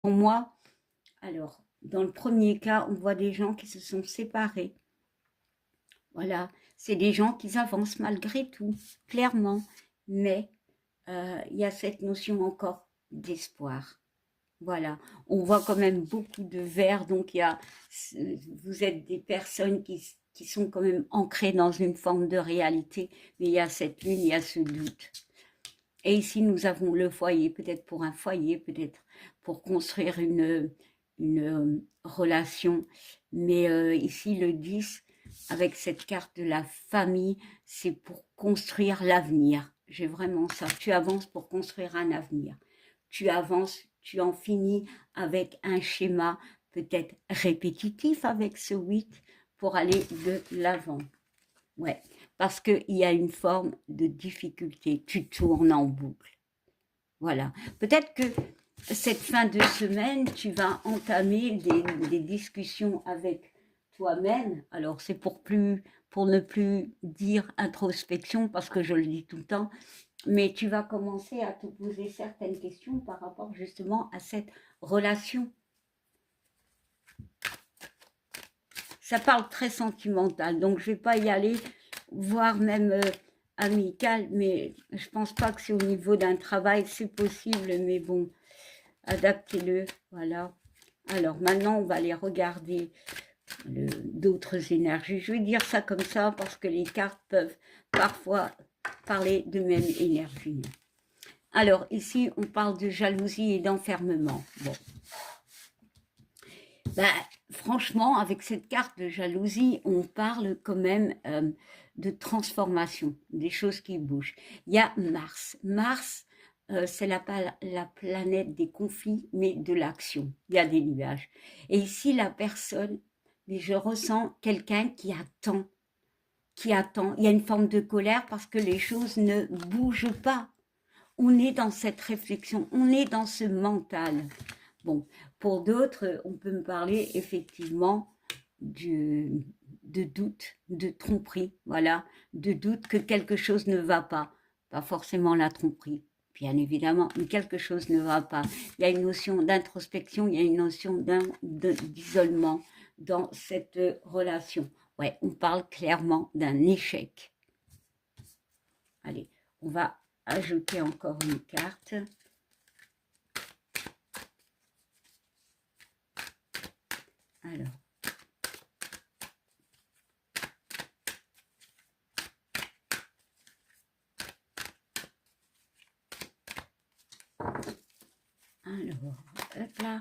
Pour moi, alors, dans le premier cas, on voit des gens qui se sont séparés. Voilà, c'est des gens qui avancent malgré tout, clairement. Mais il y a cette notion encore d'espoir. Voilà, on voit quand même beaucoup de verre, donc vous êtes des personnes qui sont quand même ancrées dans une forme de réalité, mais il y a cette lune, il y a ce doute. Et ici, nous avons le foyer, peut-être pour un foyer, peut-être pour construire une relation. Mais ici, le 10, avec cette carte de la famille, c'est pour construire l'avenir. J'ai vraiment ça. Tu avances pour construire un avenir. Tu avances, tu en finis avec un schéma peut-être répétitif avec ce 8 pour aller de l'avant. Ouais, parce qu'il y a une forme de difficulté. Tu tournes en boucle. Voilà. Peut-être que cette fin de semaine, tu vas entamer des discussions avec toi-même. Alors, c'est pour ne plus dire introspection, parce que je le dis tout le temps, mais tu vas commencer à te poser certaines questions par rapport justement à cette relation. Ça parle très sentimental, donc je ne vais pas y aller, voire même amical, mais je ne pense pas que c'est au niveau d'un travail, c'est possible, mais bon, adaptez-le, voilà. Alors maintenant, on va aller regarder d'autres énergies. Je vais dire ça comme ça parce que les cartes peuvent parfois parler de même énergie. Alors ici, on parle de jalousie et d'enfermement. Bon. Ben, franchement, avec cette carte de jalousie, on parle quand même de transformation, des choses qui bougent. Il y a Mars. Mars, c'est la planète des conflits, mais de l'action. Il y a des nuages. Et ici, la personne, mais je ressens quelqu'un qui attend, qui attend. Il y a une forme de colère parce que les choses ne bougent pas. On est dans cette réflexion, on est dans ce mental. Bon, pour d'autres, on peut me parler effectivement de doute, de tromperie, voilà, de doute que quelque chose ne va pas forcément la tromperie, bien évidemment, mais quelque chose ne va pas. Il y a une notion d'introspection, il y a une notion d'isolement dans cette relation. Ouais, on parle clairement d'un échec. Allez, on va ajouter encore une carte. Alors. Alors, hop là.